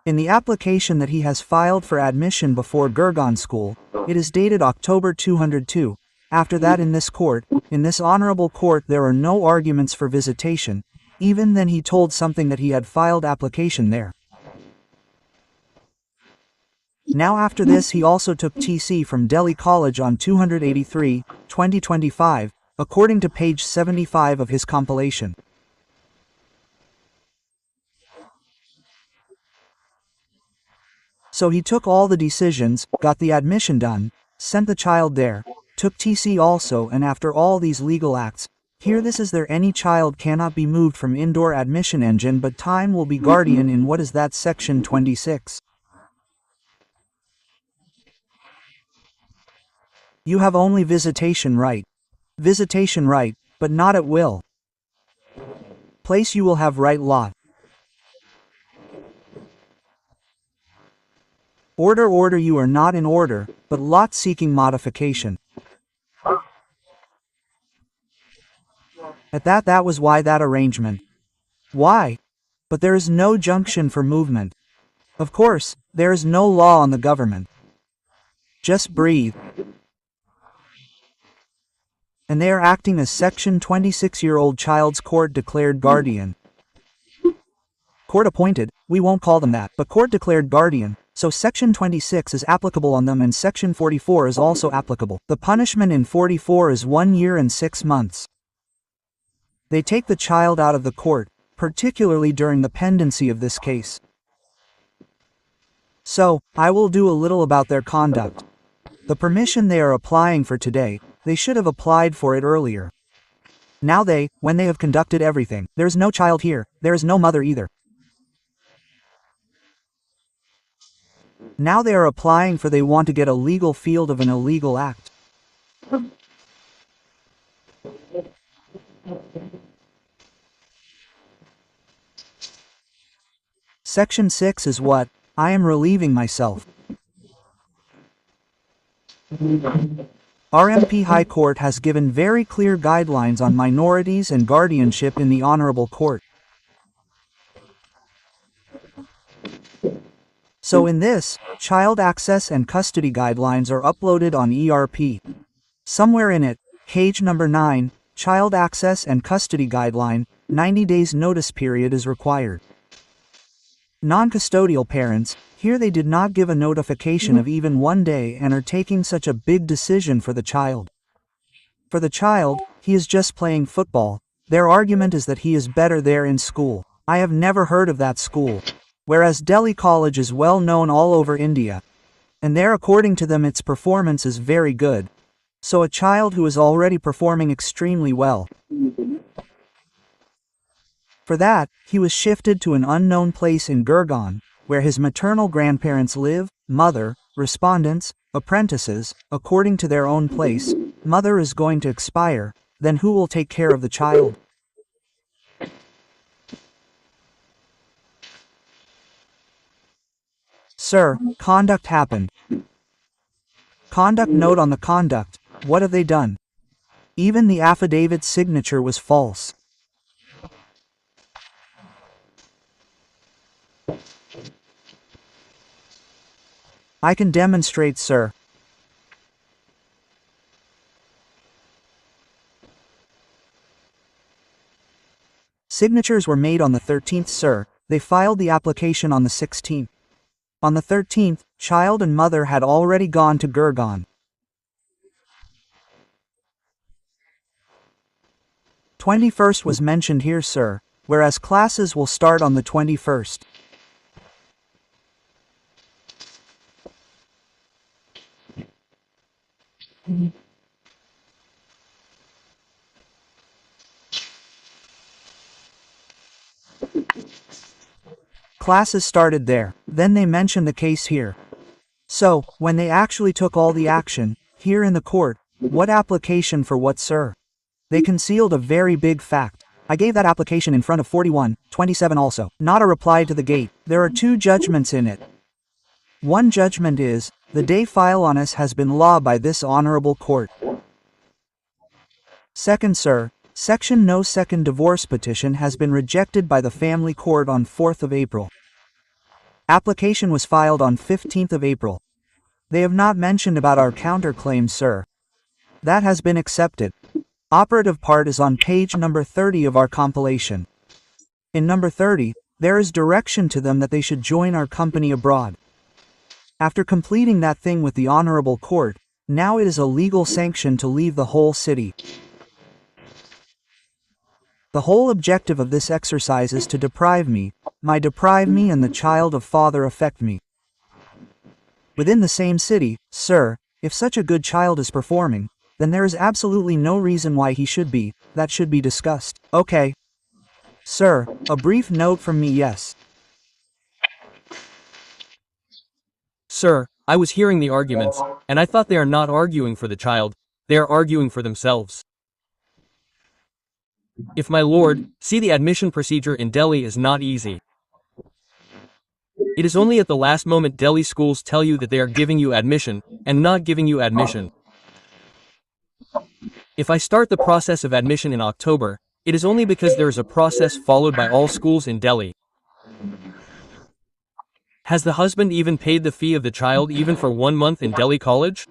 In the application that he has filed for admission before Gurgaon School, it is dated October 202. After that, in this honorable court, there are no arguments for visitation. Even then he told something that he had filed application there. Now after this he also took TC from Delhi College on 283/2025, according to page 75 of his compilation. So he took all the decisions, got the admission done, sent the child there, took TC also, and after all these legal acts, here this is there any child cannot be moved from indoor admission engine, but time will be guardian in what is that section 26. You have only visitation right. Visitation right, but not at will. Place you will have right lot. Order you are not in order, but lot seeking modification. At that was why that arrangement. Why? But there is no junction for movement. Of course, there is no law on the government. Just breathe. And they are acting as section 26-year-old child's court declared guardian. Court appointed, we won't call them that, but court declared guardian. So section 26 is applicable on them and section 44 is also applicable. The punishment in 44 is 1 year and 6 months. They take the child out of the court, particularly during the pendency of this case. So, I will do a little about their conduct. The permission they are applying for today, they should have applied for it earlier. Now when they have conducted everything, there is no child here, there is no mother either. Now they are applying for they want to get a legal field of an illegal act. Section 6 is what? I am relieving myself. RMP High Court has given very clear guidelines on minorities and guardianship in the Honorable Court. So in this, child access and custody guidelines are uploaded on ERP. Somewhere in it, page number 9, child access and custody guideline, 90 days notice period is required. Non-custodial parents, here they did not give a notification of even 1 day and are taking such a big decision for the child. For the child, he is just playing football. Their argument is that he is better there in school. I have never heard of that school. Whereas Delhi College is well known all over India. And there, according to them, its performance is very good. So a child who is already performing extremely well. For that, he was shifted to an unknown place in Gurgaon, where his maternal grandparents live, mother, respondents, apprentices, according to their own place. Mother is going to expire, then who will take care of the child? Sir, conduct happened. Conduct note on the conduct, what have they done? Even the affidavit's signature was false. I can demonstrate, sir. Signatures were made on the 13th, sir. They filed the application on the 16th. On the 13th, child and mother had already gone to Gurgaon. 21st was mentioned here, sir, whereas classes will start on the 21st. Classes started there, then they mentioned the case here. So, when they actually took all the action, here in the court, what application for what, sir? They concealed a very big fact. I gave that application in front of 41/27 also. Not a reply to the gate. There are 2 judgments in it. One judgment is, the day file on us has been law by this honorable court. Second, sir, Section No second divorce petition has been rejected by the family court on 4th of April. 4th of April Application was filed on 15th of April. They have not mentioned about our counterclaim, sir. That has been accepted. Operative part is on page number 30 of our compilation. In number 30, there is direction to them that they should join our company abroad. After completing that thing with the honorable court, now it is a legal sanction to leave the whole city. The whole objective of this exercise is to deprive me and the child of father affect me. Within the same city, sir, if such a good child is performing, then there is absolutely no reason why he should be, that should be discussed. Okay. Sir, a brief note from me, yes. Sir, I was hearing the arguments, and I thought they are not arguing for the child, they are arguing for themselves. If my lord, see, the admission procedure in Delhi is not easy. It is only at the last moment Delhi schools tell you that they are giving you admission, and not giving you admission. If I start the process of admission in October, it is only because there is a process followed by all schools in Delhi. Has the husband even paid the fee of the child even for 1 month in Delhi college?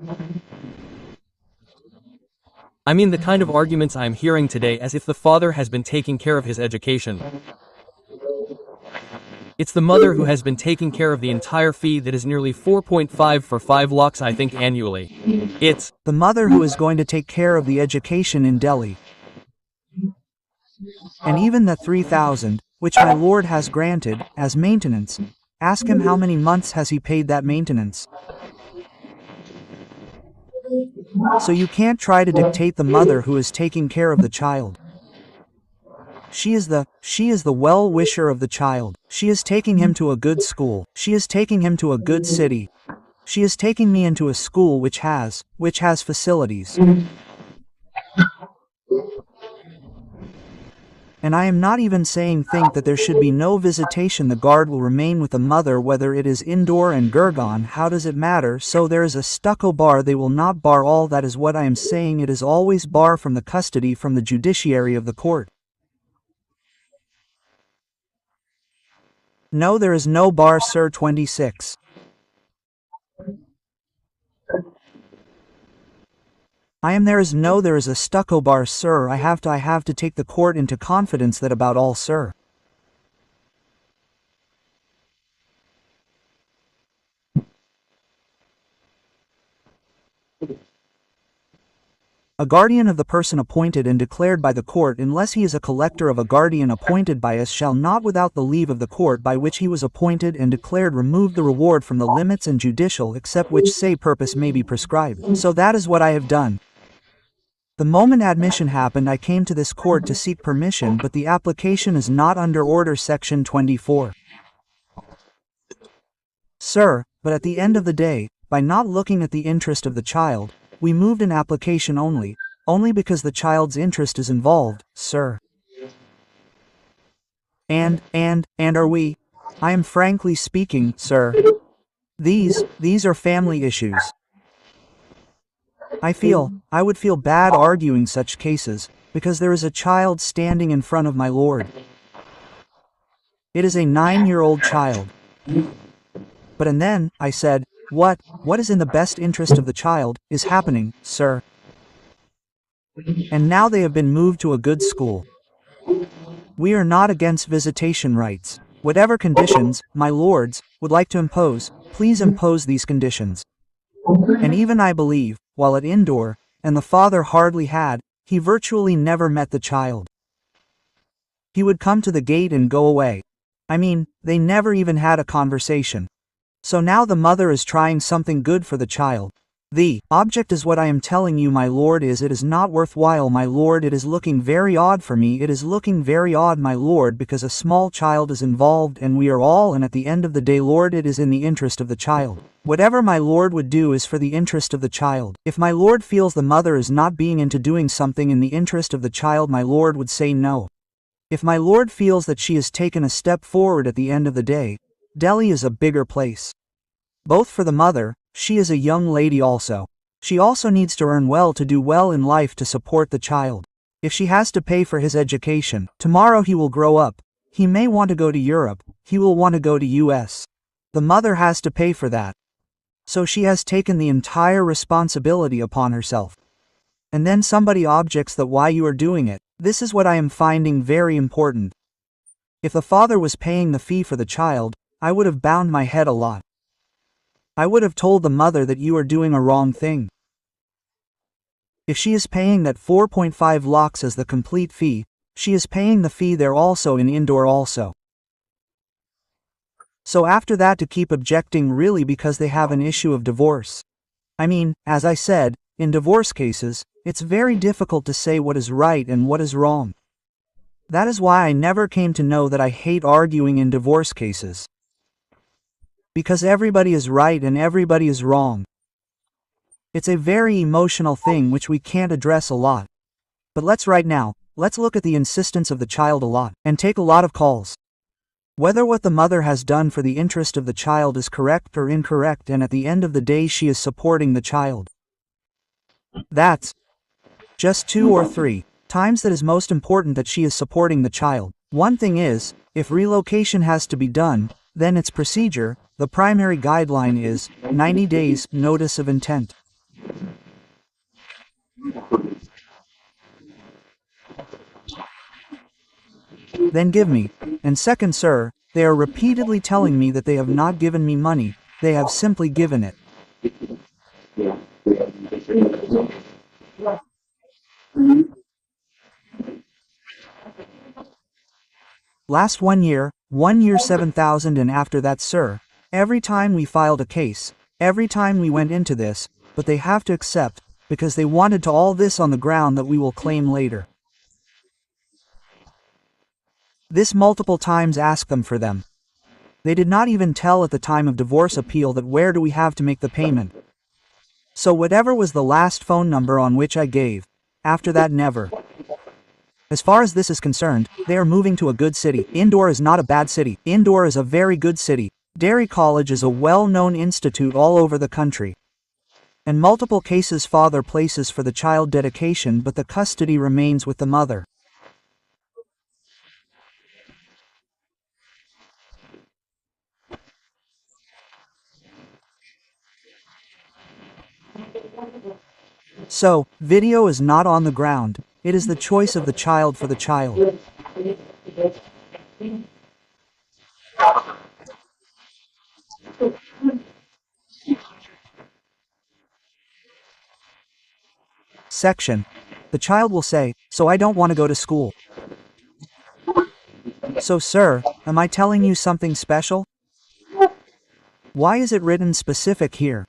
I mean the kind of arguments I am hearing today, as if the father has been taking care of his education. It's the mother who has been taking care of the entire fee, that is nearly 4.5 for 5 lakhs I think annually. It's the mother who is going to take care of the education in Delhi. And even the 3,000, which my lord has granted, as maintenance, ask him how many months has he paid that maintenance. So you can't try to dictate the mother who is taking care of the child. She is the well-wisher of the child. She is taking him to a good school. She is taking him to a good city. She is taking me into a school which has facilities. And I am not even saying think that there should be no visitation. The guard will remain with the mother whether it is indoor and Gurgaon. How does it matter? So there is a stucco bar. They will not bar all. That is what I am saying. It is always bar from the custody, from the judiciary of the court. No, there is no bar, sir. 26. There is a stucco bar, sir. I have to take the court into confidence that about all, sir. A guardian of the person appointed and declared by the court, unless he is a collector of a guardian appointed by us, shall not without the leave of the court by which he was appointed and declared remove the reward from the limits and judicial except which say purpose may be prescribed. So that is what I have done. The moment admission happened I came to this court to seek permission, but the application is not under order section 24. Sir, but at the end of the day, by not looking at the interest of the child, we moved an application only because the child's interest is involved, sir. And are we? I am frankly speaking, sir. These are family issues. I would feel bad arguing such cases, because there is a child standing in front of my lord. It is a 9-year-old child. But and then, I said, what is in the best interest of the child, is happening, sir. And now they have been moved to a good school. We are not against visitation rights. Whatever conditions, my lords, would like to impose, please impose these conditions. And even I believe, while at Indore, and the father hardly had, he virtually never met the child. He would come to the gate and go away. I mean, they never even had a conversation. So now the mother is trying something good for the child. The object is what I am telling you, my lord, it is not worthwhile, my lord. It is looking very odd for me. It is looking very odd, my lord, because a small child is involved and we are all, and at the end of the day, lord, it is in the interest of the child. Whatever my lord would do is for the interest of the child. If my lord feels the mother is not being into doing something in the interest of the child, my lord would say no. If my lord feels that she has taken a step forward, at the end of the day, Delhi is a bigger place. Both for the mother, she is a young lady also. She also needs to earn well to do well in life to support the child. If she has to pay for his education, tomorrow he will grow up. He may want to go to Europe, he will want to go to US. The mother has to pay for that. So she has taken the entire responsibility upon herself. And then somebody objects that why you are doing it. This is what I am finding very important. If the father was paying the fee for the child, I would have bound my head a lot. I would have told the mother that you are doing a wrong thing. If she is paying that 4.5 lakhs as the complete fee, she is paying the fee there also in Indore also. So after that to keep objecting really because they have an issue of divorce. I mean, as I said, in divorce cases, it's very difficult to say what is right and what is wrong. That is why I never came to know that I hate arguing in divorce cases. Because everybody is right and everybody is wrong. It's a very emotional thing which we can't address a lot. But let's look at the insistence of the child a lot, and take a lot of calls. Whether what the mother has done for the interest of the child is correct or incorrect, and at the end of the day she is supporting the child. That's just 2 or 3 times that is most important that she is supporting the child. One thing is, if relocation has to be done, then its procedure, the primary guideline is 90 days notice of intent. Then give me. And second, sir, they are repeatedly telling me that they have not given me money, they have simply given it. Last 1 year 7,000, and after that, sir, every time we filed a case, every time we went into this, but they have to accept, because they wanted to all this on the ground that we will claim later. This multiple times asked them for them. They did not even tell at the time of divorce appeal that where do we have to make the payment. So whatever was the last phone number on which I gave, after that never. As far as this is concerned, they are moving to a good city. Indore is not a bad city. Indore is a very good city. Delhi College is a well-known institute all over the country. And multiple cases father places for the child dedication, but the custody remains with the mother. So, video is not on the ground, it is the choice of the child for the child. Section. The child will say, so I don't want to go to school. So sir, am I telling you something special? Why is it written specific here?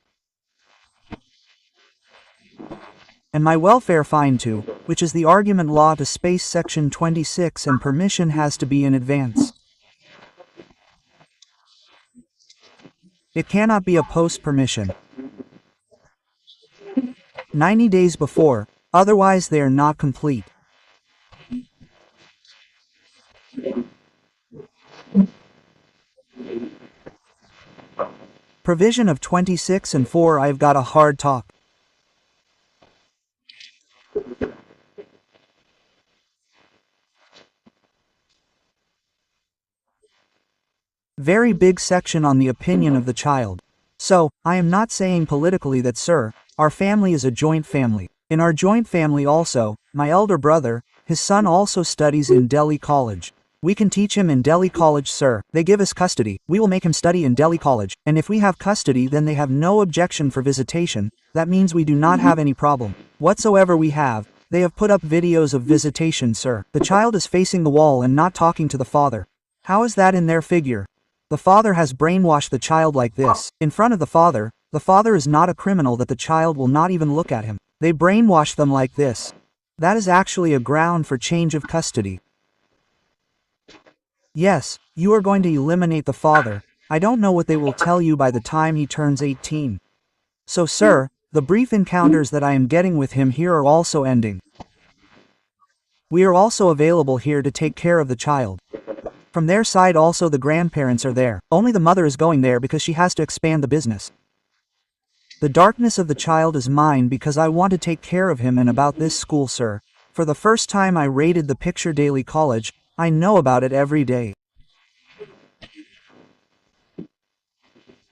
And my welfare fine too, which is the argument law to space section 26, and permission has to be in advance. It cannot be a post permission. 90 days before, otherwise they are not complete. Provision of 26 and 4. I've got a hard talk. Very big section on the opinion of the child. So, I am not saying politically that, sir, our family is a joint family. In our joint family also, my elder brother, his son also studies in Delhi College. We can teach him in Delhi College, sir. They give us custody. We will make him study in Delhi College. And if we have custody, then they have no objection for visitation. That means we do not have any problem. Whatsoever we have, they have put up videos of visitation, sir. The child is facing the wall and not talking to the father. How is that in their figure? The father has brainwashed the child like this. In front of the father is not a criminal that the child will not even look at him. They brainwash them like this. That is actually a ground for change of custody. Yes, you are going to eliminate the father. I don't know what they will tell you by the time he turns 18. So sir, the brief encounters that I am getting with him here are also ending. We are also available here to take care of the child. From their side also the grandparents are there. Only the mother is going there because she has to expand the business. The darkness of the child is mine because I want to take care of him. And about this school, sir, for the first time I raided the picture Delhi College. I know about it every day.